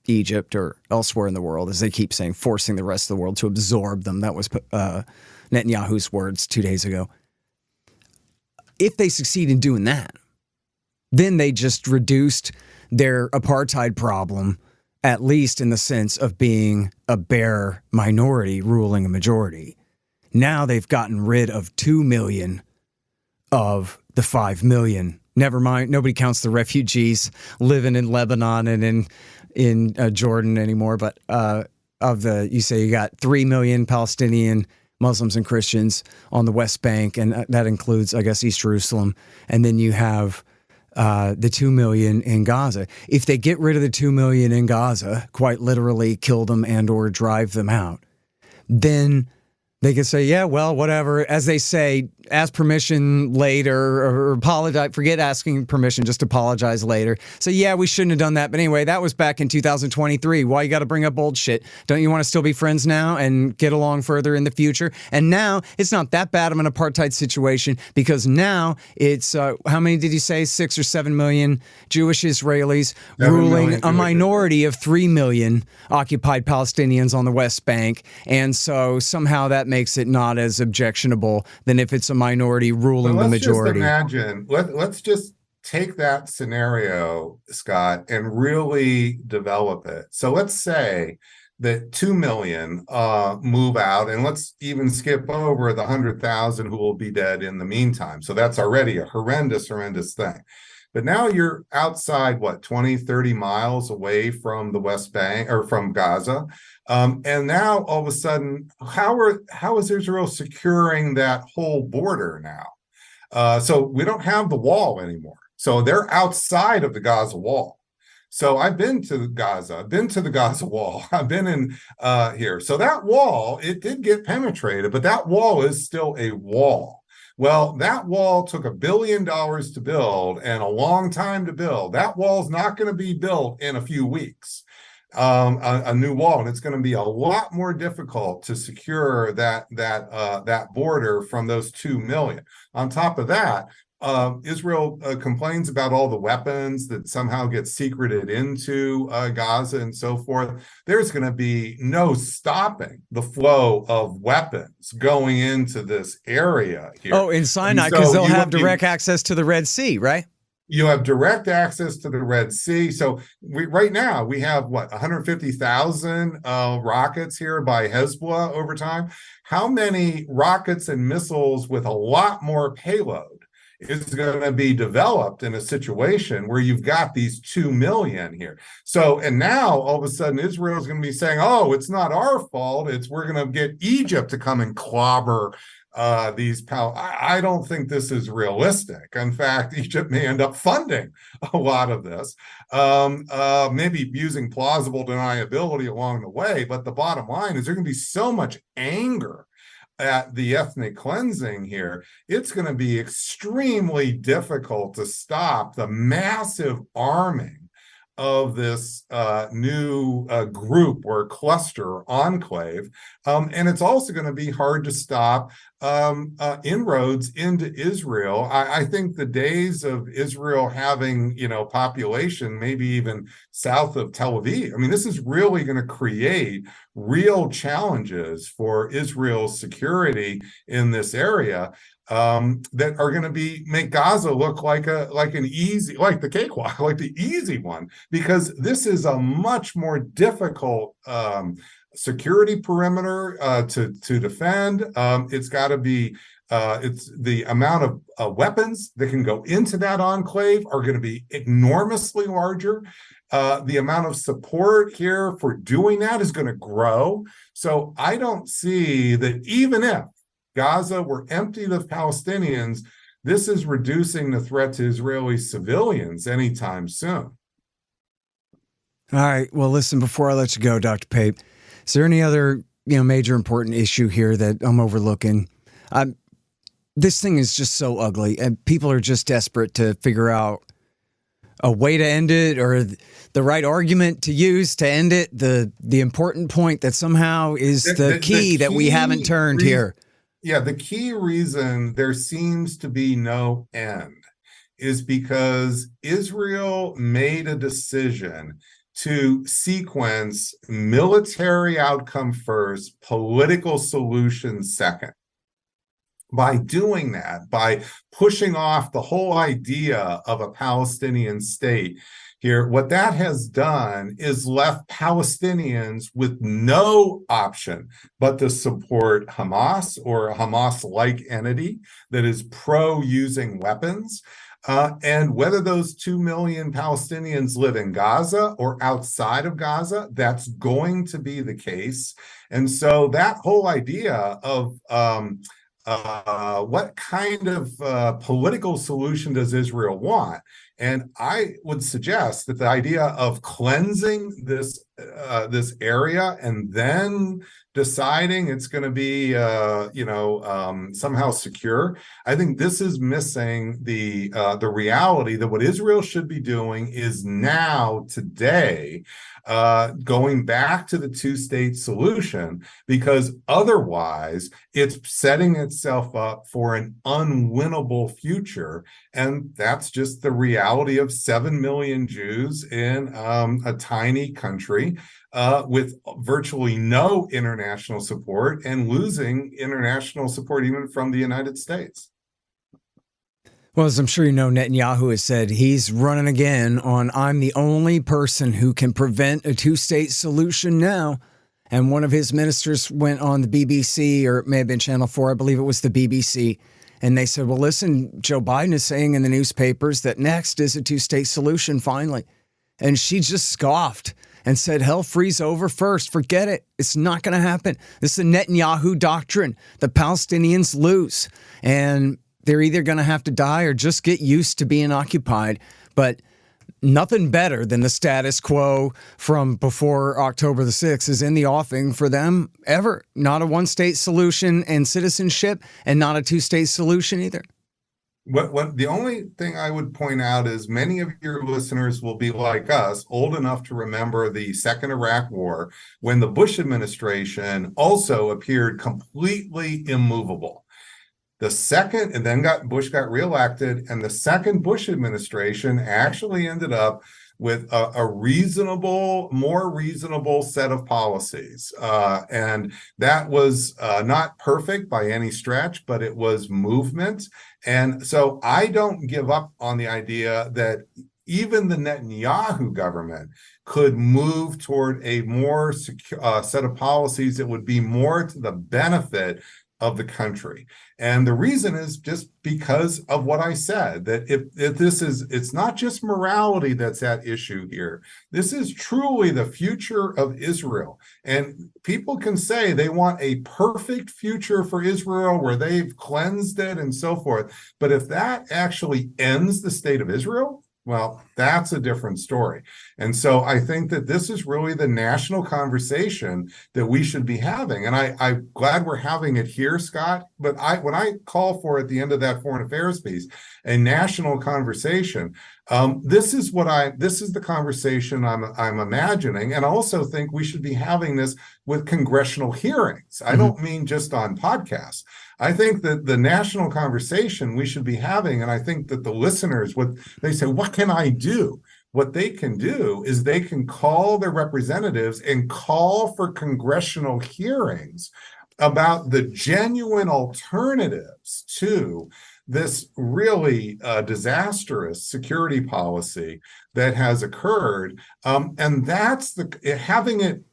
Egypt or elsewhere in the world, as they keep saying, forcing the rest of the world to absorb them. That was Netanyahu's words 2 days ago. If they succeed in doing that, then they just reduced their apartheid problem, at least in the sense of being a bare minority ruling a majority. Now they've gotten rid of 2 million of the 5 million. Never mind, nobody counts the refugees living in Lebanon and in Jordan anymore. But you say you got 3 million Palestinian Muslims and Christians on the West Bank, and that includes, I guess, East Jerusalem. And then you have the 2 million in Gaza. If they get rid of the 2 million in Gaza, quite literally kill them and or drive them out, then they could say, yeah, well, whatever. As they say, ask permission later, or apologize. Forget asking permission, just apologize later. So, yeah, we shouldn't have done that. But anyway, that was back in 2023. Why you got to bring up old shit? Don't you want to still be friends now and get along further in the future? And now it's not that bad of an apartheid situation, because now it's, how many did you say? 6 or 7 million Jewish Israelis ruling a minority of 3 million occupied Palestinians on the West Bank. And so somehow that makes it not as objectionable than if it's a minority ruling the majority. Just imagine, let's just take that scenario, Scott, and really develop it. So let's say that 2 million move out, and let's even skip over the 100,000 who will be dead in the meantime. So that's already a horrendous thing. But now you're outside, 20, 30 miles away from the West Bank or from Gaza. And now all of a sudden, how is Israel securing that whole border now? So we don't have the wall anymore. So they're outside of the Gaza wall. So I've been to Gaza. I've been to the Gaza wall. I've been in here. So that wall, it did get penetrated, but that wall is still a wall. Well, that wall took $1 billion to build and a long time to build. That wall's not going to be built in a few weeks, a new wall, and it's going to be a lot more difficult to secure that border from those 2 million. On top of that, Israel complains about all the weapons that somehow get secreted into Gaza and so forth. There's going to be no stopping the flow of weapons going into this area here. Oh, in Sinai, because they'll have direct access to the Red Sea, right? You have direct access to the Red Sea. So right now we have 150,000 rockets here by Hezbollah over time. How many rockets and missiles with a lot more payload is going to be developed in a situation where you've got these 2 million here? So, and now all of a sudden Israel is going to be saying, oh, it's not our fault. We're going to get Egypt to come and clobber I don't think this is realistic. In fact, Egypt may end up funding a lot of this, maybe using plausible deniability along the way. But the bottom line is there's going to be so much anger at the ethnic cleansing here. It's going to be extremely difficult to stop the massive arming of this new group or cluster enclave. And it's also going to be hard to stop inroads into Israel. I think the days of Israel having, population, maybe even south of Tel Aviv, I mean, this is really going to create real challenges for Israel's security in this area. That are going to make Gaza look like the cakewalk, like the easy one, because this is a much more difficult security perimeter to defend. It's got to be it's the amount of weapons that can go into that enclave are going to be enormously larger. The amount of support here for doing that is going to grow. So I don't see that even if Gaza were emptied of Palestinians, this is reducing the threat to Israeli civilians anytime soon. All right. Well, listen, before I let you go, Dr. Pape, is there any other major important issue here that I'm overlooking? This thing is just so ugly, and people are just desperate to figure out a way to end it or the right argument to use to end it. The important point that somehow is the key that we haven't turned here. Yeah, the key reason there seems to be no end is because Israel made a decision to sequence military outcome first, political solution second. By doing that, by pushing off the whole idea of a Palestinian state here, what that has done is left Palestinians with no option but to support Hamas or a Hamas-like entity that is pro-using weapons. And whether those 2 million Palestinians live in Gaza or outside of Gaza, that's going to be the case. And so that whole idea of what kind of political solution does Israel want? And I would suggest that the idea of cleansing this area and then deciding it's going to be somehow secure, I think this is missing the reality that what Israel should be doing is now, today, going back to the two-state solution, because otherwise it's setting itself up for an unwinnable future. And that's just the reality of 7 million Jews in a tiny country with virtually no international support and losing international support even from the United States. Well, as I'm sure you know, Netanyahu has said he's running again on I'm the only person who can prevent a two-state solution now. And one of his ministers went on the BBC, or it may have been Channel 4, I believe it was the BBC, and they said, well, listen, Joe Biden is saying in the newspapers that next is a two-state solution finally. And she just scoffed and said, hell freeze over first. Forget it. It's not going to happen. This is the Netanyahu doctrine. The Palestinians lose. And they're either going to have to die or just get used to being occupied. But nothing better than the status quo from before October the 6th is in the offing for them ever. Not a one-state solution and citizenship, and not a two-state solution either. What the only thing I would point out is many of your listeners will be like us, old enough to remember the Second Iraq War, when the Bush administration also appeared completely immovable. The second, and then Bush got reelected, and the second Bush administration actually ended up with a more reasonable set of policies. And that was not perfect by any stretch, but it was movement. And so I don't give up on the idea that even the Netanyahu government could move toward a more secure set of policies that would be more to the benefit of the country. And the reason is just because of what I said, that if it's not just morality that's at issue here. This is truly the future of Israel. And people can say they want a perfect future for Israel where they've cleansed it and so forth. But if that actually ends the state of Israel, well, that's a different story. And so I think that this is really the national conversation that we should be having. And I'm glad we're having it here, Scott. But when I call for at the end of that foreign affairs piece, a national conversation, this is the conversation I'm imagining. And I also think we should be having this with congressional hearings. I don't mean just on podcasts. I think that the national conversation we should be having, and I think that the listeners, what they say, what can I do? What they can do is they can call their representatives and call for congressional hearings about the genuine alternatives to this really disastrous security policy that has occurred. And that's having it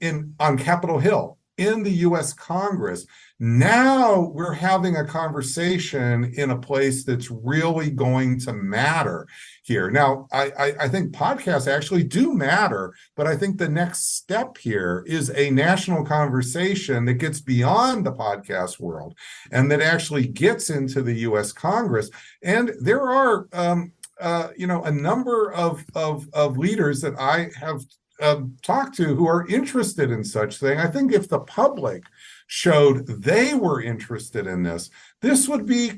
on Capitol Hill in the U.S. Congress. Now we're having a conversation in a place that's really going to matter here. Now, I think podcasts actually do matter, but I think the next step here is a national conversation that gets beyond the podcast world and that actually gets into the U.S. Congress. And there are, a number of leaders that I have talked to who are interested in such thing. I think if the public showed they were interested in this would be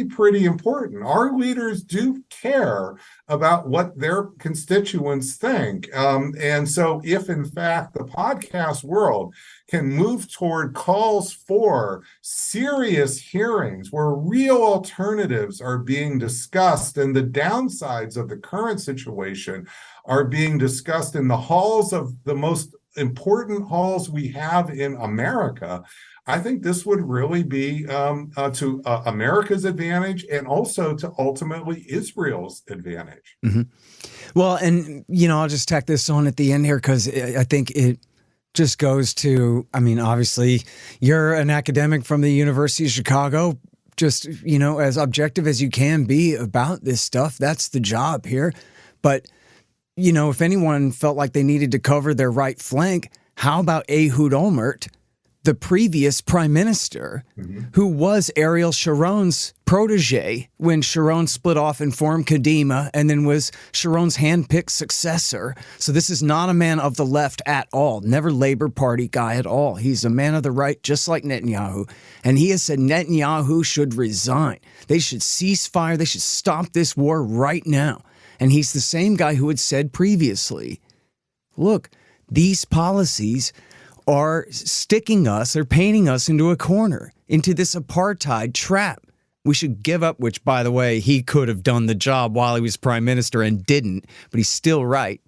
pretty important. Our leaders do care about what their constituents think. And so if in fact the podcast world can move toward calls for serious hearings where real alternatives are being discussed and the downsides of the current situation are being discussed in the halls of the most important halls we have in America, I think this would really be to America's advantage and also to ultimately Israel's advantage. Mm-hmm. Well, and, I'll just tack this on at the end here because I think it just goes to, obviously, you're an academic from the University of Chicago, just, as objective as you can be about this stuff. That's the job here. But if anyone felt like they needed to cover their right flank, how about Ehud Olmert, the previous prime minister, who was Ariel Sharon's protege when Sharon split off and formed Kadima and then was Sharon's handpicked successor. So this is not a man of the left at all, never Labor Party guy at all. He's a man of the right, just like Netanyahu. And he has said Netanyahu should resign. They should cease fire. They should stop this war right now. And he's the same guy who had said previously, look, these policies are sticking us or painting us into a corner, into this apartheid trap. We should give up, which, by the way, he could have done the job while he was prime minister and didn't, but he's still right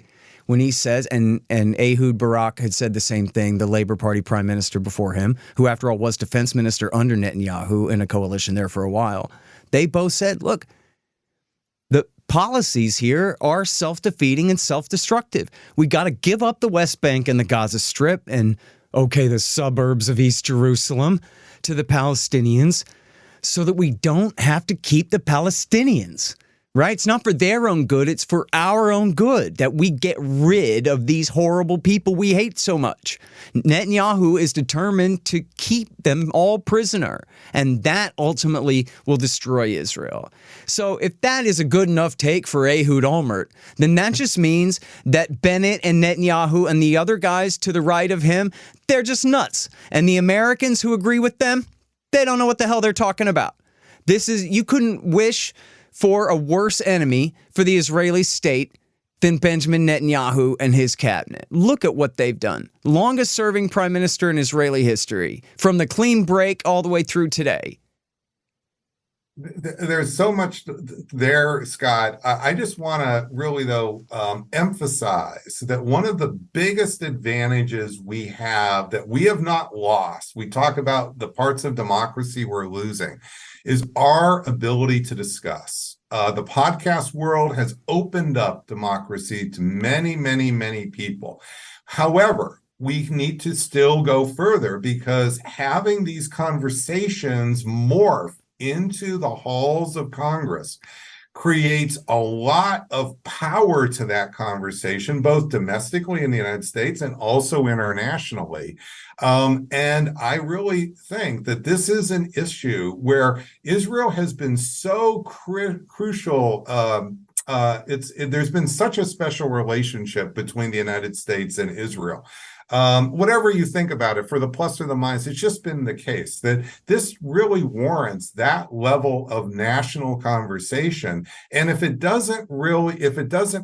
when he says, and Ehud Barak had said the same thing, the Labor Party prime minister before him, who after all was defense minister under Netanyahu in a coalition there for a while. They both said, look, the policies here are self-defeating and self-destructive. We got to give up the West Bank and the Gaza Strip and, the suburbs of East Jerusalem to the Palestinians so that we don't have to keep the Palestinians, right? It's not for their own good. It's for our own good that we get rid of these horrible people we hate so much. Netanyahu is determined to keep them all prisoner, and that ultimately will destroy Israel. So if that is a good enough take for Ehud Olmert, then that just means that Bennett and Netanyahu and the other guys to the right of him, they're just nuts. And the Americans who agree with them, they don't know what the hell they're talking about. You couldn't wish for a worse enemy for the Israeli state than Benjamin Netanyahu and his cabinet. Look at what they've done. Longest serving prime minister in Israeli history, from the clean break all the way through today. There's so much there, Scott. I just want to really, though, emphasize that one of the biggest advantages we have that we have not lost, we talk about the parts of democracy we're losing, is our ability to discuss. The podcast world has opened up democracy to many, many, many people. However, we need to still go further, because having these conversations morph into the halls of Congress creates a lot of power to that conversation, both domestically in the United States and also internationally. And I really think that this is an issue where Israel has been so crucial. There's been such a special relationship between the United States and Israel. Whatever you think about it, for the plus or the minus, it's just been the case that this really warrants that level of national conversation. And if it doesn't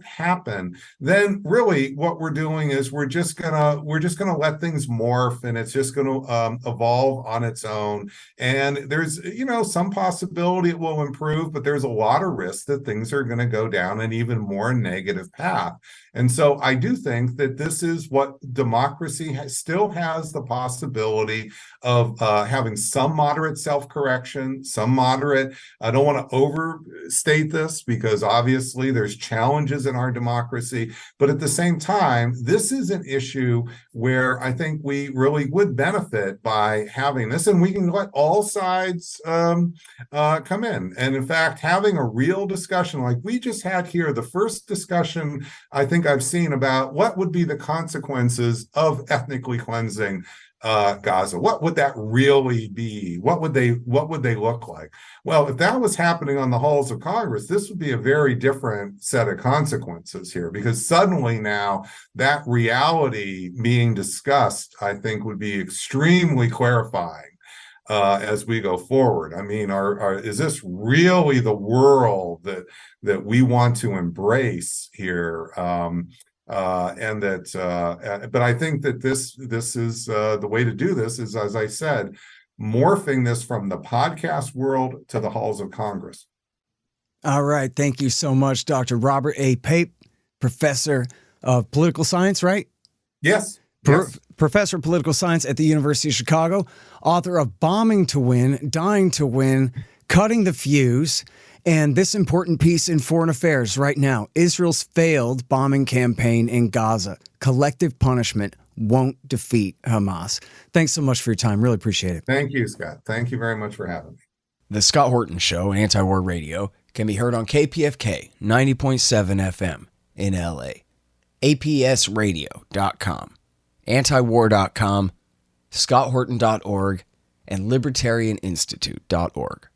happen, then really what we're doing is we're just gonna let things morph, and it's just gonna evolve on its own. And there's some possibility it will improve, but there's a lot of risk that things are going to go down an even more negative path. And so I do think that this is what democracy still has the possibility of having some moderate self-correction, some moderate. I don't want to overstate this, because obviously there's challenges in our democracy. But at the same time, this is an issue where I think we really would benefit by having this, and we can let all sides come in. And in fact, having a real discussion like we just had here, the first discussion I think I've seen about what would be the consequences of ethnically cleansing Gaza. What would that really be? What would they look like? Well, if that was happening on the halls of Congress, this would be a very different set of consequences here, because suddenly now that reality being discussed, I think, would be extremely clarifying as we go forward. I mean, is this really the world that we want to embrace here? But I think that this is the way to do this is, as I said, morphing this from the podcast world to the halls of Congress. All right. Thank you so much, Dr. Robert A. Pape, professor of political science, right? Yes. Professor of political science at the University of Chicago, author of Bombing to Win, Dying to Win, Cutting the Fuse, and this important piece in Foreign Affairs right now: Israel's failed bombing campaign in Gaza. Collective punishment won't defeat Hamas. Thanks so much for your time. Really appreciate it. Thank you, Scott. Thank you very much for having me. The Scott Horton Show, Anti-War Radio, can be heard on KPFK 90.7 FM in LA, APSradio.com, antiwar.com, scotthorton.org, and libertarianinstitute.org.